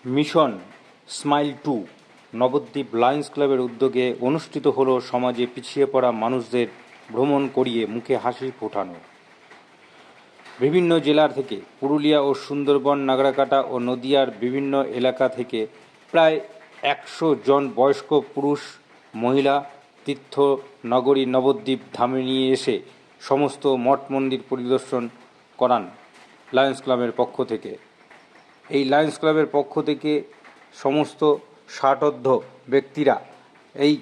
Mission smile 2 Nabadwip Lions ক্লাবের উদ্যোগে অনুষ্ঠিত হলো সমাজে পিছিয়ে পড়া মানুষদের ভ্রমণ করিয়ে মুখে হাসি ফোটানো। বিভিন্ন জেলার থেকে পুরুলিয়া ও সুন্দরবন, নাগরাকাটা ও নদিয়ার বিভিন্ন এলাকা থেকে প্রায় 100 জন বয়স্ক পুরুষ মহিলা তীর্থ নগরী নবদ্বীপ ধামে নিয়ে এসে সমস্ত মঠ মন্দির পরিদর্শন করান লায়ন্স ক্লাবের পক্ষ থেকে। এই লায়ন্স ক্লাবের পক্ষ থেকে সমস্ত ষাটোর্ধ্ব ব্যক্তিরা এই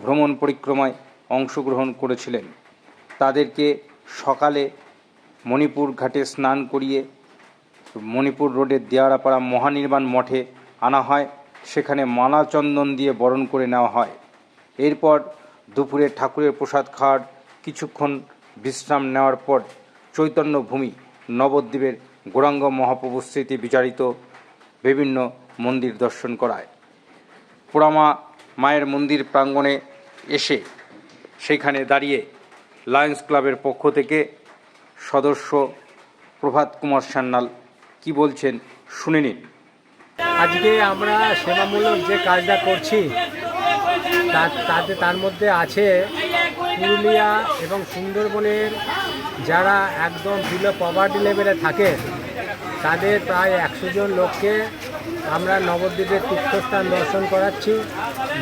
ভ্রমণ পরিক্রমায় অংশগ্রহণ করেছিলেন। তাদেরকে সকালে মণিপুর ঘাটে স্নান করিয়ে মণিপুর রোডের দেওয়ারাপাড়া মহানির্বাণ মঠে আনা হয়, সেখানে মালা চন্দন দিয়ে বরণ করে নেওয়া হয়। এরপর দুপুরে ঠাকুরের প্রসাদ খাওয়ার কিছুক্ষণ বিশ্রাম নেওয়ার পর চৈতন্যভূমি নবদ্বীপের গৌরাঙ্গ মহাপ্রভুর স্মৃতি বিচারিত বিভিন্ন মন্দির দর্শন করায়। পোড়ামা মায়ের মন্দির প্রাঙ্গণে এসে সেখানে দাঁড়িয়ে লায়ন্স ক্লাবের পক্ষ থেকে সদস্য প্রভাত কুমার সান্যাল কি বলছেন শুনে নিন। আজকে আমরা সেবামূলক যে কাজটা করছি তার মধ্যে আছে পুরুলিয়া এবং সুন্দরবনের যারা একদম বিলো পভার্টি লেভেলে থাকে তাদের প্রায় 100 জন লোককে আমরা নবদ্বীপের তীর্থস্থান দর্শন করাচ্ছি,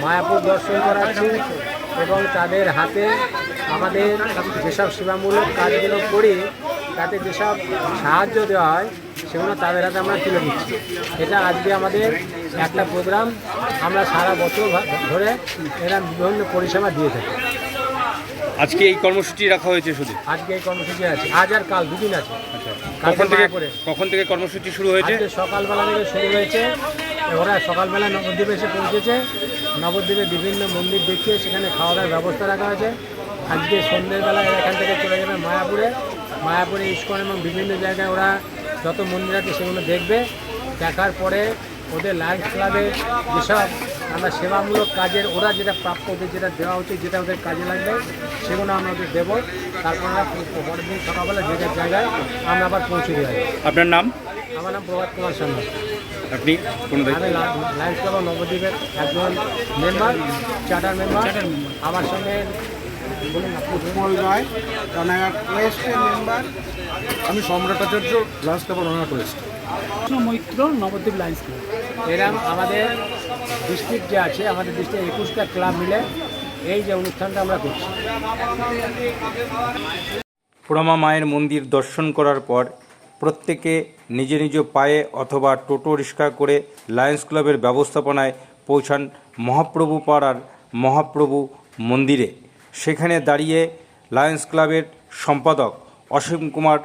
মায়াপুর দর্শন করাচ্ছি এবং তাদের হাতে আমাদের যেসব সেবামূলক কাজগুলো করি তাতে যেসব সাহায্য দেওয়া হয় সেগুলো তাদের হাতে আমরা তুলে দিচ্ছি। এটা আজকে আমাদের একটা প্রোগ্রাম, আমরা সারা বছর ধরে এরা বিভিন্ন পরিষেবা দিয়ে থাকি। আজকে এই কর্মসূচি রাখা হয়েছে শুধু? আজকে এই কর্মসূচি আছে, আজ আর কাল দুদিন আছে। কখন থেকে কর্মসূচি শুরু হয়েছে? সকালবেলা থেকে শুরু হয়েছে। ওরা সকালবেলা নবদ্বীপে এসে পৌঁছেছে, নবদ্বীপে বিভিন্ন মন্দির দেখিয়ে সেখানে খাওয়া দাওয়ার ব্যবস্থা রাখা হয়েছে। আজকে সন্ধ্যেবেলা এখান থেকে চলে যাবে মায়াপুরে ইস্কন এবং বিভিন্ন জায়গায় ওরা যত মন্দির আছে সেগুলো দেখবে। দেখার পরে ওদের লায়ন্স ক্লাবে যেসব আমরা সেবামূলক কাজের ওরা যেটা প্রাপ্য ওদের যেটা দেওয়া উচিত, যেটা ওদের কাজে লাগবে সেগুলো আমরা ওদের দেবো। তারপর আমরা পরের দিন সকালবেলা যে জায়গায় আমরা আবার পৌঁছে দেওয়া হয়। আপনার নাম? আমার নাম প্রভাত কুমার সান্যাল। আপনি আমি লায়ন্স ক্লাব নবদ্বীপের একজন মেম্বার, চার্টার মেম্বার। আমার সঙ্গে সুমল রায়, রানাঘাট ওয়েস্টের মেম্বার। আমি Samratacharya, lions club Ranaghat west. Maitra, Nabadwip lions club. এরকম আমাদের ডিস্ট্রিক্ট যে আছে, আমাদের ডিস্ট্রিক্টে 21টা ক্লাব মিলে এই যে অনুষ্ঠানটা আমরা করছি। পোড়ামা মায়ের মন্দির দর্শন করার পর প্রত্যেকে নিজ নিজ পায়ে অথবা টোটো রিক্সা করে লায়ন্স ক্লাবের ব্যবস্থাপনায় পৌঁছান মহাপ্রভু পাড়ার মহাপ্রভু মন্দিরে। সেখানে দাঁড়িয়ে লায়ন্স ক্লাবের সম্পাদক অসীম কুমার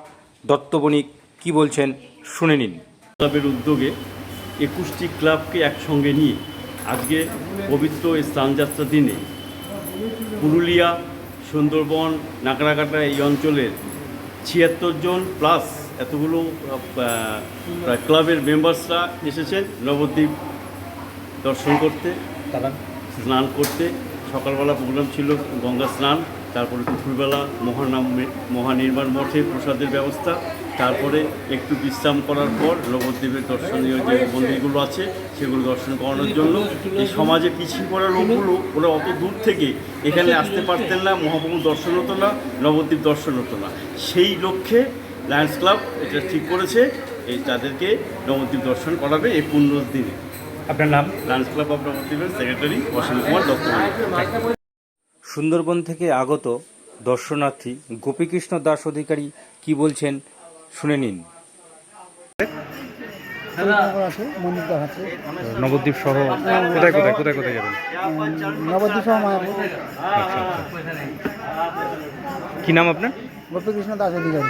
দত্ত বণিক কী বলছেন শুনে নিন। ক্লাবের উদ্যোগে 21টি ক্লাবকে একসঙ্গে নিয়ে আজকে পবিত্র এই স্নানযাত্রার দিনে পুরুলিয়া, সুন্দরবন, নাগরাকাটা এই অঞ্চলের 76 জন প্লাস এতগুলো ক্লাবের মেম্বার্সরা এসেছেন নবদ্বীপ দর্শন করতে, তারা স্নান করতে। সকালবেলা প্রোগ্রাম ছিল গঙ্গা স্নান, তারপরে দুপুরবেলা মহানির্বাণ মঠে প্রসাদের ব্যবস্থা, তারপরে একটু বিশ্রাম করার পর নবদ্বীপের দর্শনীয় যে মন্দিরগুলো আছে সেগুলো দর্শন করানোর জন্য। এই সমাজে পিছিয়ে পড়া লোকগুলো ওরা অত দূর থেকে এখানে আসতে পারতেন না, মহাপ্রভু দর্শন হতো না, নবদ্বীপ দর্শন হতো না। সেই লক্ষ্যে লায়ন্স ক্লাব এটা ঠিক করেছে এই তাদেরকে নবদ্বীপ দর্শন করাবে এই 15 দিনে। আপনার নাম? লায়ন্স ক্লাব অফ নবদ্বীপের সেক্রেটারি অসীম কুমার দত্ত। সুন্দরবন থেকে আগত দর্শনার্থী গোপীকৃষ্ণ দাস অধিকারী কি বলছেন শুনে নিন। নবদ্বীপ সহ কোথায় যাবেন? নবদ্বীপ সহ মায়াপুর। আচ্ছা, কি নাম আপনার? গোপীকৃষ্ণ দাস অধিকারী।